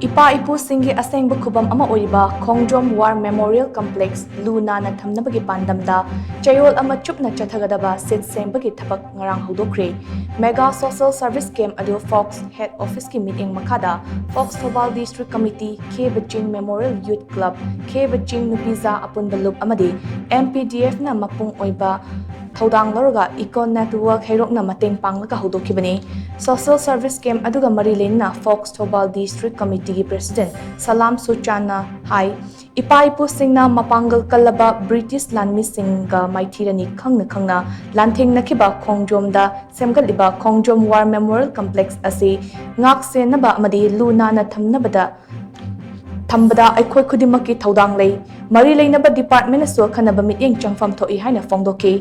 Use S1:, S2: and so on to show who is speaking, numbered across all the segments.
S1: Ipa-ipu singi asengba khubam ama oiriba Khongjom War Memorial Complex LU-NANNA thamnabagi pandamda CHAYOL ama CHUPNA CHATHAGADABA sit Shengbagi Thabak ngarang Houdokkhre Mega Social Service Camp adu Fox Head Office ki meeting makada Fox Thobal District Committee KHUVAM Memorial Youth Club KHUVAM Nupiza apun balub amadi MPDF na mapung oiba Thodang Loroga Eco Network Herok na mateng panglaka Houdokkhibani Social Service Camp aduga marilin na Fox Thobal District Committee ki President Salam Suchana Hai Ipa-ipu singna mapangal kalaba British landmi singga maithirani khangna lantheng nakiba Khongjom da semgaliba Khongjom War Memorial Complex asi ngak senaba amadi LU-NANNA thambada aikhoi khudimaki thodang lei mari leinaba department asu khanaba mityeng changfam thoi haina phongdoki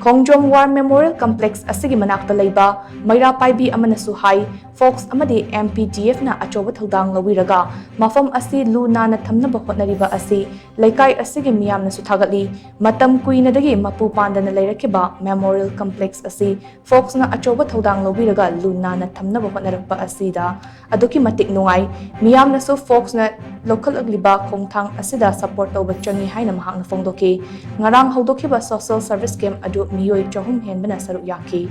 S1: Khongjom War Memorial Complex asigi manakta leiba maira paibi amanasu hai Fox amadi MPDF na achoba thodang lawiraga mafam asi LU-NANNA thamnaba hotnariba asi laikai asigi miyamna su thagatli matam kuina dagi mapu pandana leirakiba Memorial Complex asi Fox na achoba thodang lawiraga LU-NANNA thamnaba hotnarakpa asida aduki matik nungai miyamna su Fox na local agliba khongthang asida support tawba changi haina mahakna phongdoki ngarang Houdokhiba social service camp adu miyoi chahum henbana saruk yaki